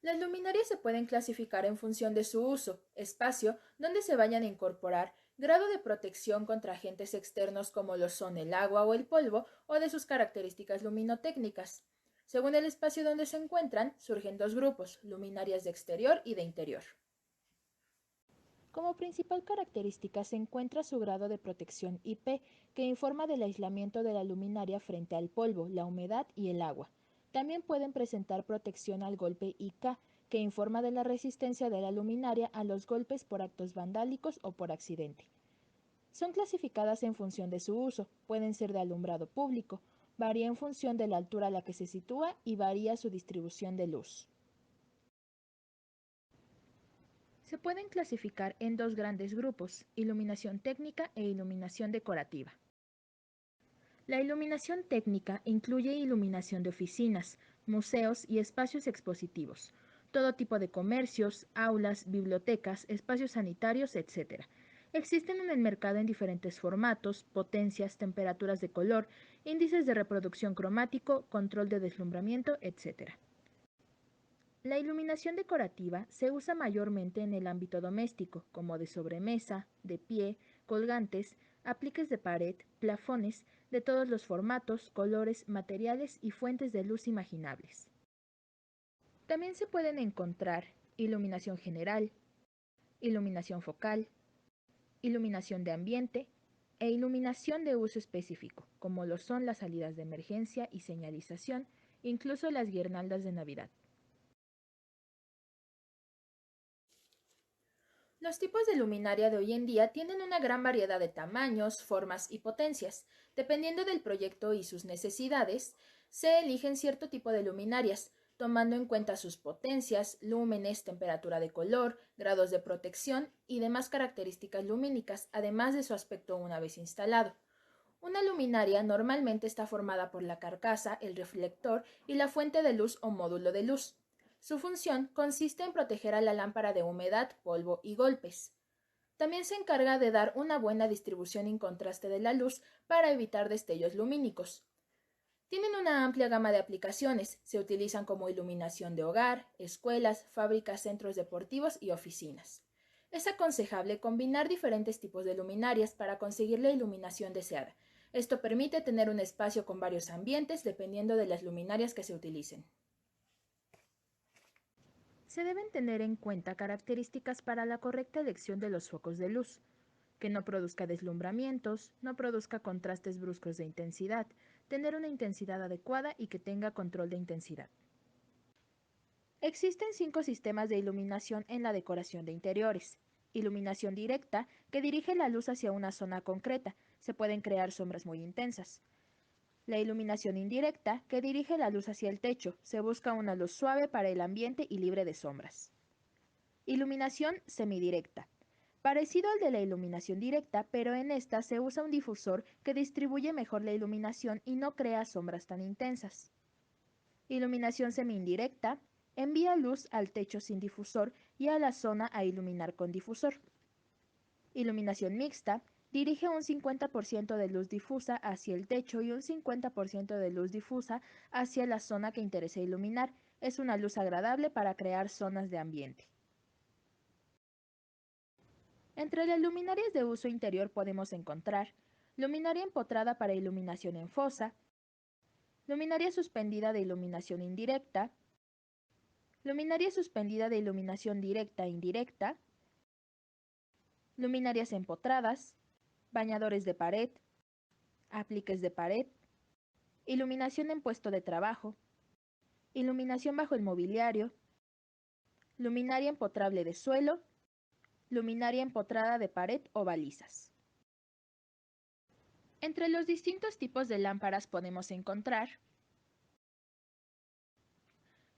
Las luminarias se pueden clasificar en función de su uso, espacio donde se vayan a incorporar, grado de protección contra agentes externos como lo son el agua o el polvo, o de sus características luminotécnicas. Según el espacio donde se encuentran, surgen dos grupos, luminarias de exterior y de interior. Como principal característica se encuentra su grado de protección IP, que informa del aislamiento de la luminaria frente al polvo, la humedad y el agua. También pueden presentar protección al golpe IK, que informa de la resistencia de la luminaria a los golpes por actos vandálicos o por accidente. Son clasificadas en función de su uso, pueden ser de alumbrado público, varía en función de la altura a la que se sitúa y varía su distribución de luz. Se pueden clasificar en dos grandes grupos, iluminación técnica e iluminación decorativa. La iluminación técnica incluye iluminación de oficinas, museos y espacios expositivos, todo tipo de comercios, aulas, bibliotecas, espacios sanitarios, etc. Existen en el mercado en diferentes formatos, potencias, temperaturas de color, índices de reproducción cromático, control de deslumbramiento, etc. La iluminación decorativa se usa mayormente en el ámbito doméstico, como de sobremesa, de pie, colgantes, apliques de pared, plafones, de todos los formatos, colores, materiales y fuentes de luz imaginables. También se pueden encontrar iluminación general, iluminación focal, iluminación de ambiente e iluminación de uso específico, como lo son las salidas de emergencia y señalización, incluso las guirnaldas de Navidad. Los tipos de luminaria de hoy en día tienen una gran variedad de tamaños, formas y potencias. Dependiendo del proyecto y sus necesidades, se eligen cierto tipo de luminarias, tomando en cuenta sus potencias, lúmenes, temperatura de color, grados de protección y demás características lumínicas, además de su aspecto una vez instalado. Una luminaria normalmente está formada por la carcasa, el reflector y la fuente de luz o módulo de luz. Su función consiste en proteger a la lámpara de humedad, polvo y golpes. También se encarga de dar una buena distribución y contraste de la luz para evitar destellos lumínicos. Tienen una amplia gama de aplicaciones. Se utilizan como iluminación de hogar, escuelas, fábricas, centros deportivos y oficinas. Es aconsejable combinar diferentes tipos de luminarias para conseguir la iluminación deseada. Esto permite tener un espacio con varios ambientes dependiendo de las luminarias que se utilicen. Se deben tener en cuenta características para la correcta elección de los focos de luz, que no produzca deslumbramientos, no produzca contrastes bruscos de intensidad, tener una intensidad adecuada y que tenga control de intensidad. Existen 5 sistemas de iluminación en la decoración de interiores. Iluminación directa, que dirige la luz hacia una zona concreta. Se pueden crear sombras muy intensas. La iluminación indirecta, que dirige la luz hacia el techo. Se busca una luz suave para el ambiente y libre de sombras. Iluminación semidirecta. Parecido al de la iluminación directa, pero en esta se usa un difusor que distribuye mejor la iluminación y no crea sombras tan intensas. Iluminación semi-indirecta. Envía luz al techo sin difusor y a la zona a iluminar con difusor. Iluminación mixta. Dirige un 50% de luz difusa hacia el techo y un 50% de luz difusa hacia la zona que interesa iluminar. Es una luz agradable para crear zonas de ambiente. Entre las luminarias de uso interior podemos encontrar luminaria empotrada para iluminación en fosa, luminaria suspendida de iluminación indirecta, luminaria suspendida de iluminación directa e indirecta, luminarias empotradas, bañadores de pared, apliques de pared, iluminación en puesto de trabajo, iluminación bajo el mobiliario, luminaria empotrable de suelo, luminaria empotrada de pared o balizas. Entre los distintos tipos de lámparas podemos encontrar: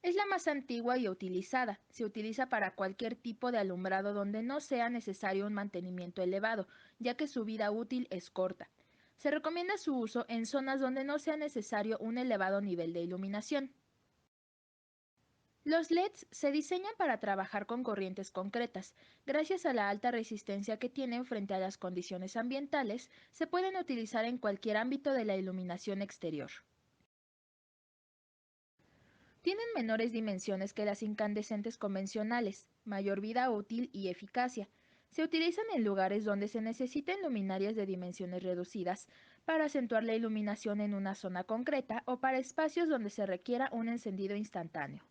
es la más antigua y utilizada. Se utiliza para cualquier tipo de alumbrado donde no sea necesario un mantenimiento elevado, ya que su vida útil es corta. Se recomienda su uso en zonas donde no sea necesario un elevado nivel de iluminación. Los LEDs se diseñan para trabajar con corrientes concretas. Gracias a la alta resistencia que tienen frente a las condiciones ambientales, se pueden utilizar en cualquier ámbito de la iluminación exterior. Tienen menores dimensiones que las incandescentes convencionales, mayor vida útil y eficacia. Se utilizan en lugares donde se necesiten luminarias de dimensiones reducidas para acentuar la iluminación en una zona concreta o para espacios donde se requiera un encendido instantáneo.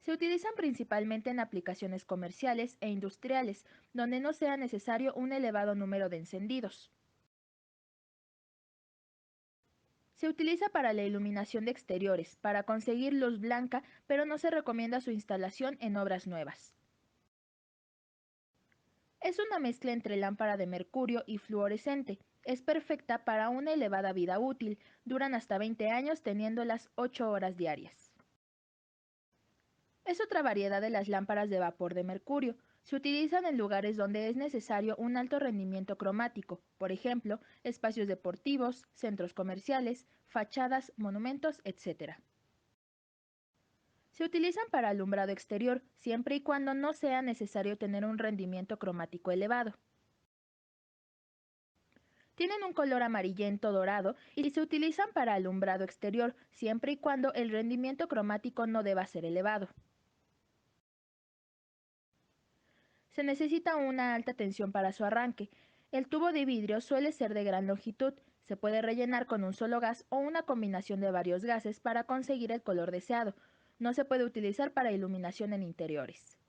Se utilizan principalmente en aplicaciones comerciales e industriales, donde no sea necesario un elevado número de encendidos. Se utiliza para la iluminación de exteriores, para conseguir luz blanca, pero no se recomienda su instalación en obras nuevas. Es una mezcla entre lámpara de mercurio y fluorescente. Es perfecta para una elevada vida útil. Duran hasta 20 años teniendo las 8 horas diarias. Es otra variedad de las lámparas de vapor de mercurio. Se utilizan en lugares donde es necesario un alto rendimiento cromático, por ejemplo, espacios deportivos, centros comerciales, fachadas, monumentos, etc. Se utilizan para alumbrado exterior, siempre y cuando no sea necesario tener un rendimiento cromático elevado. Tienen un color amarillento dorado y se utilizan para alumbrado exterior, siempre y cuando el rendimiento cromático no deba ser elevado. Se necesita una alta tensión para su arranque. El tubo de vidrio suele ser de gran longitud, se puede rellenar con un solo gas o una combinación de varios gases para conseguir el color deseado. No se puede utilizar para iluminación en interiores.